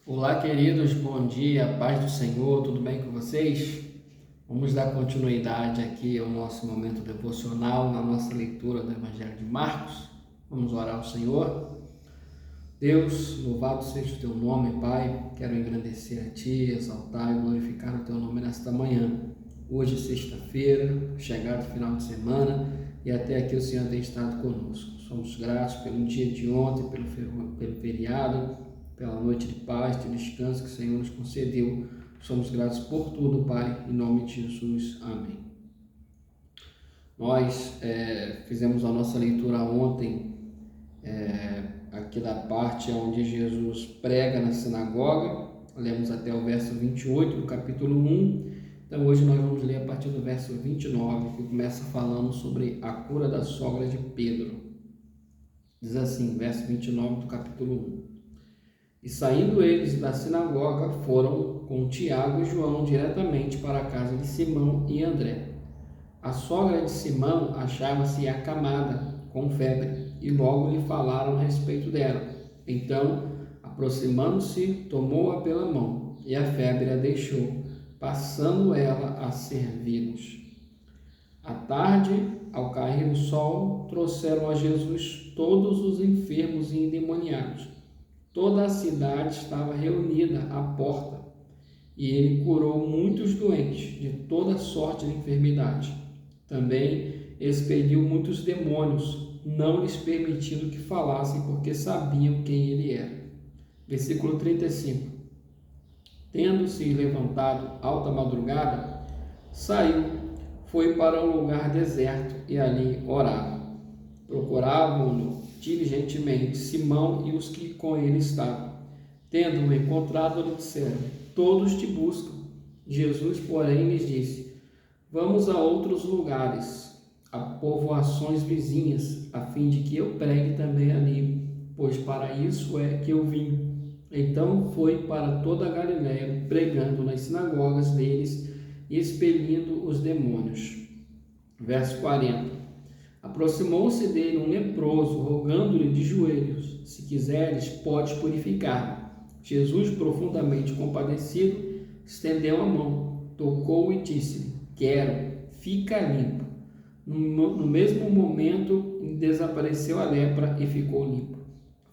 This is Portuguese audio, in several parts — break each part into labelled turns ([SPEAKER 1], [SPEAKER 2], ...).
[SPEAKER 1] Olá, queridos, bom dia, paz do Senhor, tudo bem com vocês? Vamos dar continuidade aqui ao nosso momento devocional, na nossa leitura do Evangelho de Marcos. Vamos orar ao Senhor. Deus, louvado seja o teu nome, Pai. Quero engrandecer a Ti, exaltar e glorificar o teu nome nesta manhã. Hoje, sexta-feira, chegado o final de semana e até aqui o Senhor tem estado conosco. Somos gratos pelo dia de ontem, pelo feriado, pela noite de paz, de descanso que o Senhor nos concedeu. Somos gratos por tudo, Pai, em nome de Jesus. Amém. Nós fizemos a nossa leitura ontem, aqui da parte onde Jesus prega na sinagoga. Lemos até o verso 28 do capítulo 1. Então hoje nós vamos ler a partir do verso 29, que começa falando sobre a cura da sogra de Pedro. Diz assim, verso 29 do capítulo 1. E saindo eles da sinagoga, foram com Tiago e João diretamente para a casa de Simão e André. A sogra de Simão achava-se acamada, com febre, e logo lhe falaram a respeito dela. Então, aproximando-se, tomou-a pela mão, e a febre a deixou, passando ela a servi-los. À tarde, ao cair do sol, trouxeram a Jesus todos os enfermos e endemoniados. Toda a cidade estava reunida à porta, e ele curou muitos doentes de toda sorte de enfermidade. Também expeliu muitos demônios, não lhes permitindo que falassem, porque sabiam quem ele era. Versículo 35. Tendo-se levantado alta madrugada, saiu, foi para um lugar deserto e ali orava. Procuravam-no diligentemente Simão e os que com ele estavam. Tendo-o encontrado, lhe disseram: todos te buscam. Jesus, porém, lhes disse: vamos a outros lugares, a povoações vizinhas, a fim de que eu pregue também ali, pois para isso é que eu vim. Então foi para toda a Galiléia, pregando nas sinagogas deles e expelindo os demônios. Verso 40. Aproximou-se dele um leproso, rogando-lhe de joelhos: se quiseres, podes purificar-me. Jesus, profundamente compadecido, estendeu a mão, tocou-o e disse-lhe: quero, fica limpo. No mesmo momento, desapareceu a lepra e ficou limpo.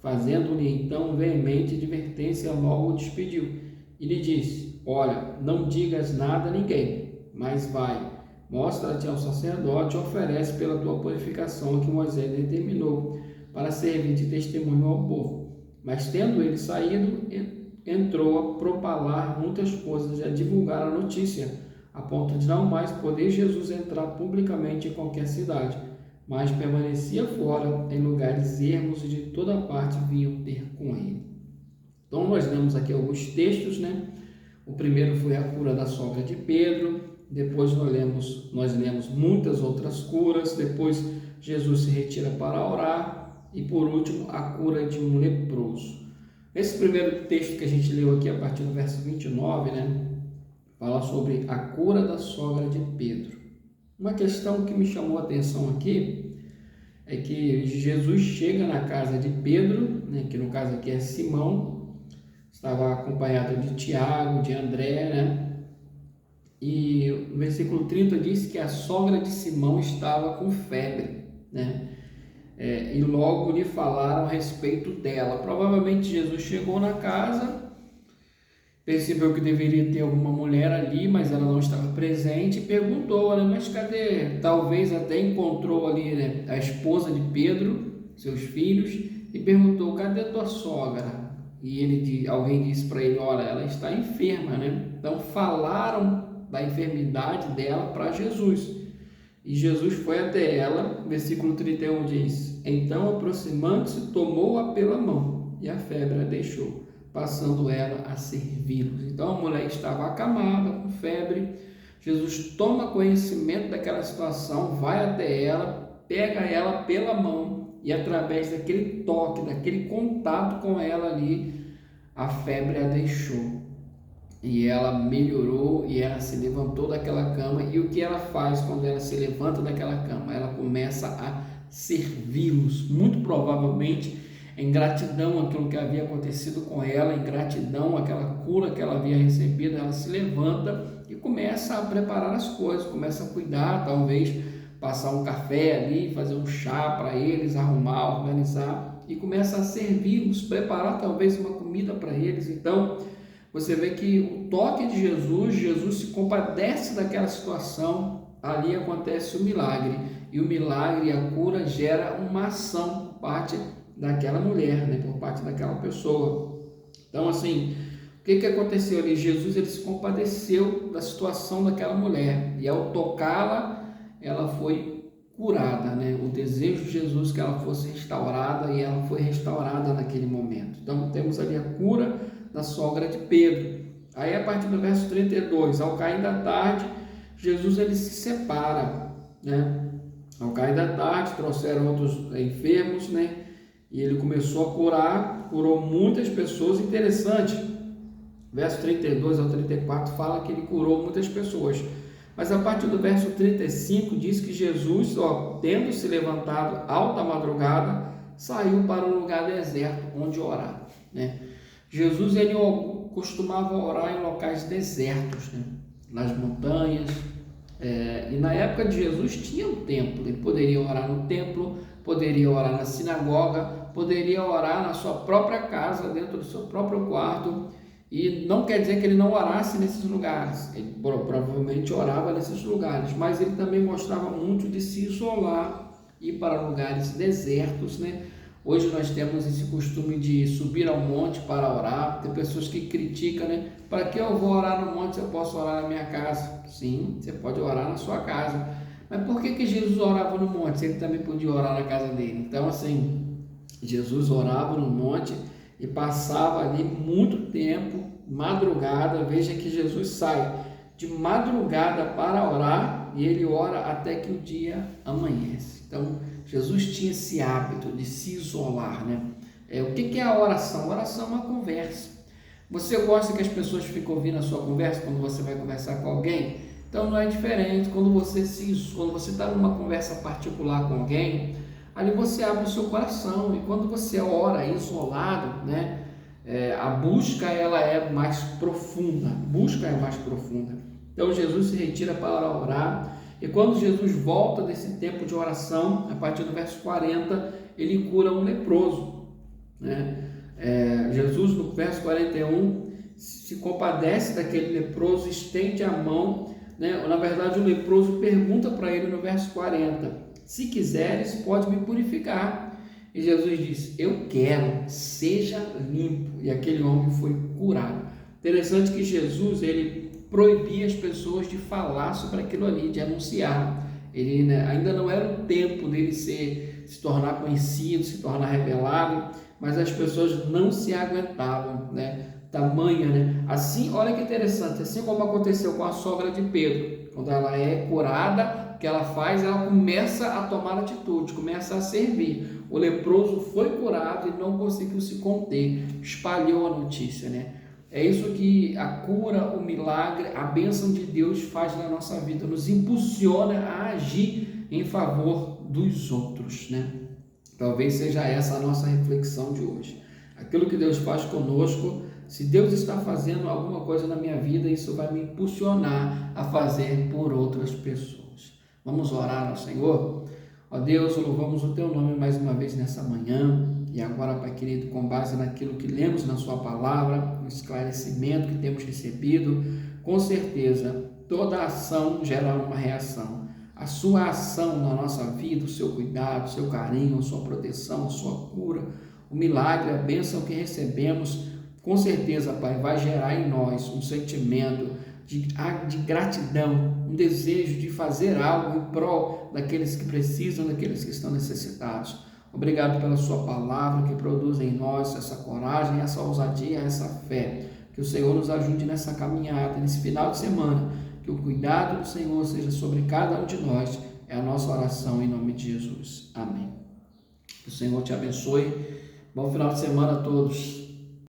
[SPEAKER 1] Fazendo-lhe então veemente advertência, logo o despediu e lhe disse: olha, não digas nada a ninguém, mas vai, mostra-te ao sacerdote e oferece pela tua purificação que Moisés determinou, para servir de testemunho ao povo. Mas tendo ele saído, entrou a propalar muitas coisas e a divulgar a notícia, a ponto de não mais poder Jesus entrar publicamente em qualquer cidade, mas permanecia fora em lugares ermos e de toda parte vinham ter com ele. Então nós lemos aqui alguns textos, né? O primeiro foi a cura da sogra de Pedro. Depois nós lemos muitas outras curas. Depois Jesus se retira para orar. E por último, a cura de um leproso. Esse primeiro texto que a gente leu aqui, a partir do verso 29, né, fala sobre a cura da sogra de Pedro. Uma questão que me chamou a atenção aqui é que Jesus chega na casa de Pedro, né, que no caso aqui é Simão, estava acompanhado de Tiago, de André, né? E no versículo 30 diz que a sogra de Simão estava com febre, né? E logo lhe falaram a respeito dela. Provavelmente Jesus chegou na casa, percebeu que deveria ter alguma mulher ali, mas ela não estava presente, e perguntou, né, mas cadê? Talvez até encontrou ali, né, a esposa de Pedro, seus filhos, e perguntou: cadê tua sogra? E alguém disse para ele: olha, ela está enferma, né? Então falaram da enfermidade dela para Jesus. E Jesus foi até ela, versículo 31 diz: então, aproximando-se, tomou-a pela mão, e a febre a deixou, passando ela a servi-los. Então a mulher estava acamada, com febre. Jesus toma conhecimento daquela situação, vai até ela, pega ela pela mão, e através daquele toque, daquele contato com ela ali, a febre a deixou. E ela melhorou, e ela se levantou daquela cama. E o que ela faz quando ela se levanta daquela cama? Ela começa a servi-los. Muito provavelmente em gratidão àquilo que havia acontecido com ela, em gratidão àquela cura que ela havia recebido, ela se levanta e começa a preparar as coisas, começa a cuidar, talvez passar um café ali, fazer um chá para eles, arrumar, organizar, e começa a servi-los, preparar talvez uma comida para eles. Então, você vê que o toque de Jesus se compadece daquela situação, ali acontece o milagre, e o milagre e a cura gera uma ação por parte daquela mulher, né, por parte daquela pessoa. Então, assim, o que aconteceu ali? Jesus, ele se compadeceu da situação daquela mulher, e ao tocá-la, ela foi curada, né? O desejo de Jesus que ela fosse restaurada, e ela foi restaurada naquele momento. Então, temos ali a cura da sogra de Pedro. Aí, a partir do verso 32, ao cair da tarde, Jesus, ele se separa, né? Ao cair da tarde, trouxeram outros enfermos, né? E ele começou a curar, curou muitas pessoas. Interessante, verso 32 ao 34 fala que ele curou muitas pessoas. Mas a partir do verso 35 diz que Jesus, tendo se levantado alta madrugada, saiu para um lugar deserto onde orar, né? Jesus, ele costumava orar em locais desertos, né? Nas montanhas, e na época de Jesus tinha um templo, ele poderia orar no templo, poderia orar na sinagoga, poderia orar na sua própria casa, dentro do seu próprio quarto. E não quer dizer que ele não orasse nesses lugares, ele provavelmente orava nesses lugares, mas ele também gostava muito de se isolar, ir para lugares desertos, né? Hoje nós temos esse costume de subir ao monte para orar. Tem pessoas que criticam, né? Para que eu vou orar no monte se eu posso orar na minha casa? Sim, você pode orar na sua casa. Mas por que Jesus orava no monte se ele também podia orar na casa dele? Então, assim, Jesus orava no monte e passava ali muito tempo, madrugada. Veja que Jesus sai de madrugada para orar e ele ora até que o dia amanhece. Então, Jesus tinha esse hábito de se isolar, né? O que é a oração? A oração é uma conversa. Você gosta que as pessoas fiquem ouvindo a sua conversa quando você vai conversar com alguém? Então não é diferente quando você está numa conversa particular com alguém, ali você abre o seu coração, e quando você ora isolado, né? A busca ela é mais profunda, Então Jesus se retira para orar, e quando Jesus volta desse tempo de oração, a partir do verso 40, ele cura um leproso, né? Jesus, no verso 41, se compadece daquele leproso, estende a mão, né? Na verdade, o leproso pergunta para ele no verso 40, se quiseres, pode me purificar. E Jesus diz, eu quero, seja limpo. E aquele homem foi curado. Interessante que Jesus, ele proibia as pessoas de falar sobre aquilo ali, de anunciar. Ele, né, ainda não era o tempo dele se tornar conhecido, se tornar revelado, mas as pessoas não se aguentavam, né? Tamanha, né? Assim, olha que interessante, assim como aconteceu com a sogra de Pedro, quando ela é curada, o que ela faz? Ela começa a tomar atitude, começa a servir. O leproso foi curado e não conseguiu se conter, espalhou a notícia, né? É isso que a cura, o milagre, a bênção de Deus faz na nossa vida, nos impulsiona a agir em favor dos outros, né? Talvez seja essa a nossa reflexão de hoje. Aquilo que Deus faz conosco, se Deus está fazendo alguma coisa na minha vida, isso vai me impulsionar a fazer por outras pessoas. Vamos orar ao Senhor? Ó Deus, louvamos o Teu nome mais uma vez nessa manhã. E agora, Pai querido, com base naquilo que lemos na Sua palavra, no esclarecimento que temos recebido, com certeza, toda ação gera uma reação. A Sua ação na nossa vida, o Seu cuidado, o Seu carinho, a Sua proteção, a Sua cura, o milagre, a bênção que recebemos, com certeza, Pai, vai gerar em nós um sentimento de gratidão, um desejo de fazer algo em prol daqueles que precisam, daqueles que estão necessitados. Obrigado pela Sua palavra que produz em nós essa coragem, essa ousadia, essa fé. Que o Senhor nos ajude nessa caminhada, nesse final de semana. Que o cuidado do Senhor seja sobre cada um de nós. É a nossa oração em nome de Jesus. Amém. Que o Senhor te abençoe. Bom final de semana a todos.